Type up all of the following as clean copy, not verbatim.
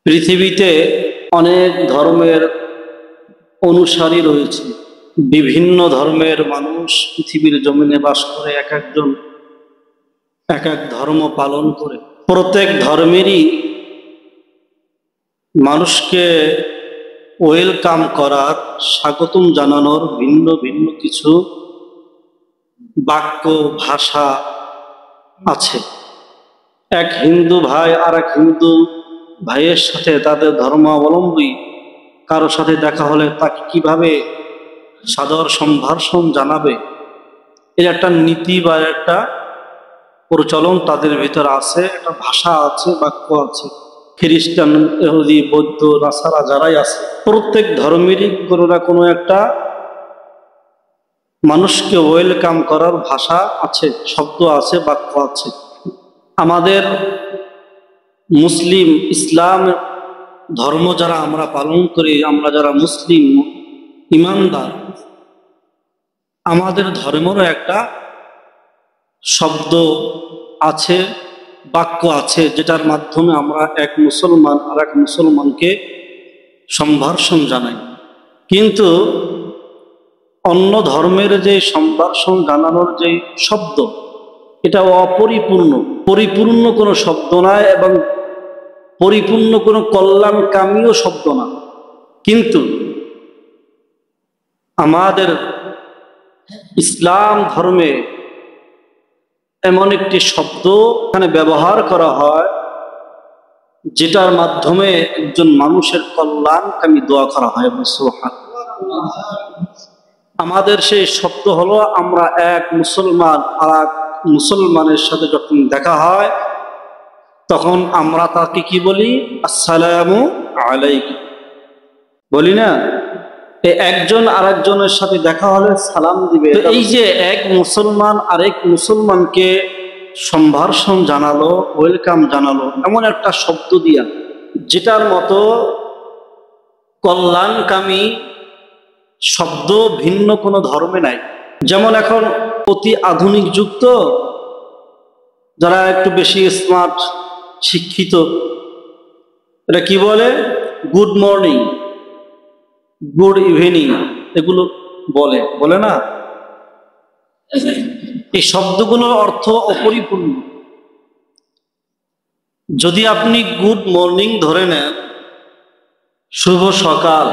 পৃথিবীতে অনেক ধর্মের অনুসারী রয়েছে। বিভিন্ন ধর্মের মানুষ পৃথিবীর জমিনে বাস করে, এক একজন এক এক ধর্ম পালন করে। প্রত্যেক ধর্মেরই মানুষকে ওয়েলকাম করার, স্বাগতম জানানোর ভিন্ন ভিন্ন কিছু বাক্য, ভাষা আছে। এক হিন্দু ভাই আর এক হিন্দু ভাইয়ের সাথে তাদের ধর্মাবলম্বী কারো সাথে দেখা হলে তাকে কিভাবে সাদর সম্ভাষণ জানাবে, এর একটা নীতি বা একটা প্রচলন তাদের ভিতর আছে, একটা ভাষা আছে, বাক্য আছে। খ্রিস্টান, ইহুদি, বৌদ্ধ, নাসারা যারাই আছে, প্রত্যেক ধর্মেরই কোনো না কোনো একটা মানুষকে ওয়েলকাম করার ভাষা আছে, শব্দ আছে, বাক্য আছে। আমাদের মুসলিম, ইসলাম ধর্ম যারা আমরা পালন করি, আমরা যারা মুসলিম ইমানদার, আমাদের ধর্মেরও একটা শব্দ আছে, বাক্য আছে, যেটার মাধ্যমে আমরা এক মুসলমান আর এক মুসলমানকে সম্ভাষণ জানাই। কিন্তু অন্য ধর্মের যে সম্ভাষণ জানানোর যে শব্দ, এটা অপরিপূর্ণ, পরিপূর্ণ কোনো শব্দ নয় এবং পরিপূর্ণ কোনো কল্যাণকামীও শব্দ না। কিন্তু আমাদের ইসলাম ধর্মে এমন একটি শব্দ এখানে ব্যবহার করা হয় যেটার মাধ্যমে একজন মানুষের কল্যাণকামী দোয়া করা হয়। আমাদের সেই শব্দ হলো, আমরা এক মুসলমান আর এক মুসলমানের সাথে যখন দেখা হয় তখন আমরা তাকে কি বলি? আসসালামু আলাইকুম বলি না? একজন আরেকজনের সাথে দেখা হলে সালাম দিবে। এই যে এক মুসলমান আরেক মুসলমানকে সম্ভাষণ জানালো, ওয়েলকাম জানালো এমন একটা শব্দ দিয়া, যেটার মতো কল্যাণকামী শব্দ ভিন্ন কোনো ধর্মে নাই। যেমন এখন অতি আধুনিক যুগ, তো যারা একটু বেশি স্মার্ট, শিক্ষিত, এটা কি বলে? গুড মর্নিং, গুড ইভিনিং, এগুলো বলে না? এই শব্দগুলোর অর্থ অপরিপূর্ণ। যদি আপনি গুড মর্নিং ধরে নেন, শুভ সকাল,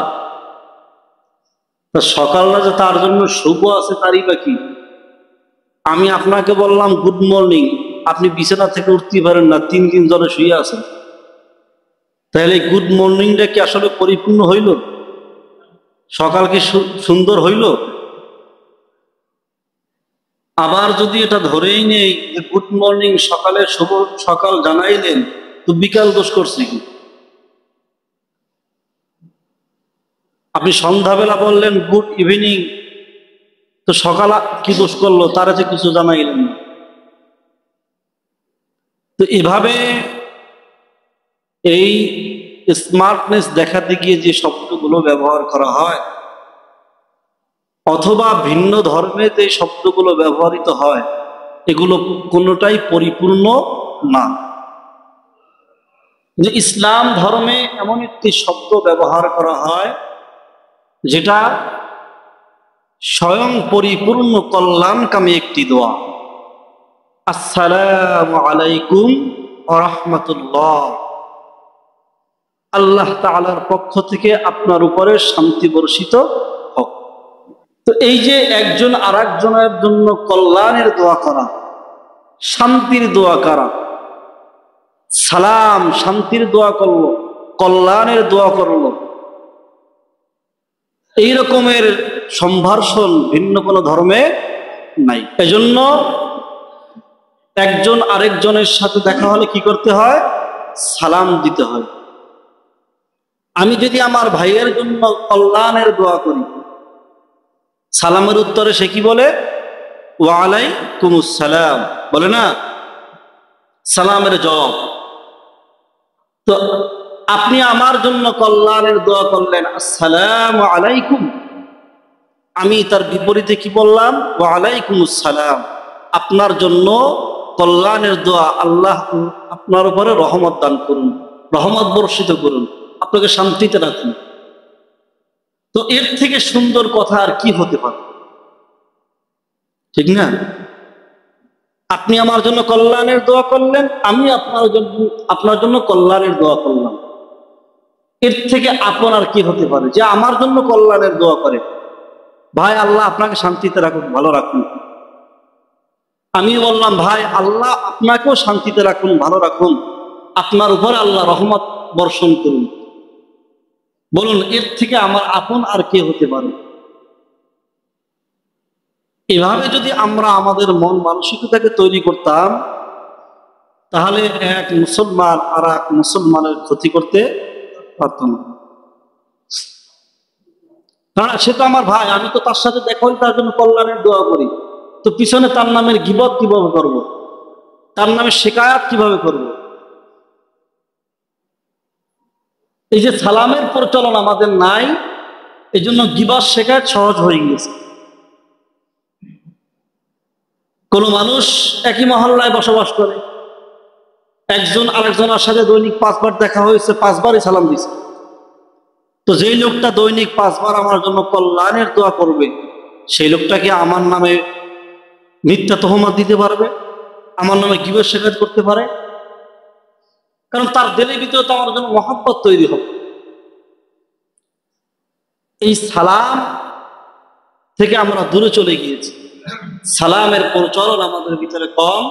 তা সকালটা যে তার জন্য শুভ আছে তারই বা কি? আমি আপনাকে বললাম গুড মর্নিং, আপনি বিছানা থেকে উঠতে পারেন না, 3 দিন ধরে শুয়ে আছেন, তাহলে গুড মর্নিংটা কি আসলে পরিপূর্ণ হইল? সকাল কি সুন্দর হইল? আবার যদি এটা ধরেই নেই যে গুড মর্নিং, সকালে শুভ সকাল জানাইলেন, তো বিকাল দোষ করছে কি? আপনি সন্ধ্যাবেলা বললেন গুড ইভিনিং, তো সকাল কি দোষ করলো? তারা যে কিছু জানাইলেন না। তো এভাবে এই স্মার্টনেস দেখাতে গিয়ে যে শব্দগুলো ব্যবহার করা হয়, অথবা ভিন্ন ধর্মে যে শব্দগুলো ব্যবহৃত হয়, এগুলো কোনোটাই পরিপূর্ণ না। যে ইসলাম ধর্মে এমন একটি শব্দ ব্যবহার করা হয় যেটা স্বয়ং পরিপূর্ণ কল্যাণকামী একটি দোয়া। আসসালামু আলাইকুম ওয়া রাহমাতুল্লাহ, আল্লাহ তাআলার পক্ষ থেকে আপনার উপরে শান্তি বর্ষিত হোক। তো এই যে একজন আরেকজনের জন্য কল্যাণের দোয়া করা, শান্তির দোয়া করা, সালাম শান্তির দোয়া করলো, কল্যাণের দোয়া করলো, এই রকমের সম্ভাষণ ভিন্ন কোনো ধর্মে নাই। এজন্য একজন আরেকজনের সাথে দেখা হলে কি করতে হয়? সালাম দিতে হয়। আমি যদি আমার ভাইয়ের জন্য কল্যাণের দোয়া করি, সালামের উত্তরে সে কি বলে? ওয়া আলাইকুমুস সালাম বলে না? সালামের জবাব। তো আপনি আমার জন্য কল্যাণের দোয়া করলেন, আসসালামু আলাইকুম, আমি তার বিপরীতে কি বললাম? ওয়া আলাইকুমুস সালাম, আপনার জন্য কল্যাণের দোয়া, আল্লাহ আপনার উপরে রহমত দান করুন। রহমত বর্ষিত করুন, আপনাকে শান্তিতে রাখুন। তো এর থেকে সুন্দর কথা আর কি হতে পারে, ঠিক না? আপনি আমার জন্য কল্যাণের দোয়া করলেন, আমি আপনার জন্য কল্যাণের দোয়া করলাম। এর থেকে আপন আর কি হতে পারে যে আমার জন্য কল্যাণের দোয়া করে? ভাই আল্লাহ আপনাকে শান্তিতে রাখুন, ভালো রাখুন। আমি বললাম ভাই আল্লাহ আপনাকেও শান্তিতে রাখুন, ভালো রাখুন, আপনার উপর আল্লাহ রহমত বর্ষণ করুন। বলুন এর থেকে আমার আপন আর কে হতে পারে? এভাবে যদি আমরা আমাদের মন মানসিকতাকে তৈরি করতাম, তাহলে এক মুসলমান আর এক মুসলমানের ক্ষতি করতে পারত না। কারণ সে তো আমার ভাই, আমি তো তার সাথে দেখা হই, তার জন্য কল্যাণের দোয়া করি, তো পিছনে তার নামের গীবত কিভাবে করব, তার নামে শিকায়াত কিভাবে করব? এই যে সালামের প্রচলন আমাদের নাই, এই জন্য গীবত শিকায়াত সহজ হয়ে গিয়েছে। কোন মানুষ একই মহল্লায় বসবাস করে, একজন আরেকজনের সাথে দৈনিক 5 বার দেখা হয়েছে, 5 বারই সালাম দিছে। তো যেই লোকটা দৈনিক 5 বার আমার জন্য কল্যাণের দোয়া করবে, সেই লোকটা কি আমার নামে মিথ্যা তহমত দিতে পারবে? আমার নামে গীবত শিকায়াত করতে পারে? কারণ তার দিলের ভিতরে তো আমার জন্য মহব্বত তৈরি হবে। এই সালাম থেকে আমরা দূরে চলে গিয়েছি, সালামের প্রচলন আমাদের ভিতরে কম,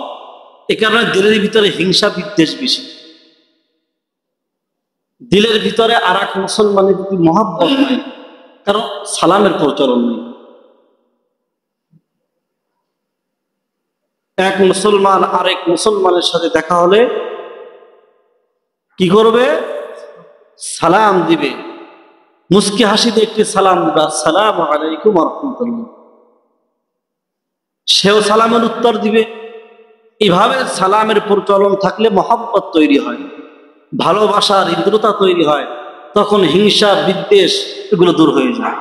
এ কারণে দিলের ভিতরে হিংসা বিদ্বেষ বেশি। দিলের ভিতরে আর এক মুসলমানের প্রতি মহব্বত নাই, কারণ সালামের প্রচলন নেই। এক মুসলমান আরেক মুসলমানের সাথে দেখা হলে কি করবে? সালাম দিবে, মুস্কি হাসিতে একটি সালাম দিবে, আসসালামু আলাইকুম ওয়া রাহমাতুল্লাহ। সেও সালামের উত্তর দিবে। এভাবে সালামের প্রচলন থাকলে মহব্বত তৈরি হয়, ভালোবাসার হৃদ্রতা তৈরি হয়, তখন হিংসা বিদ্বেষ এগুলো দূর হয়ে যায়।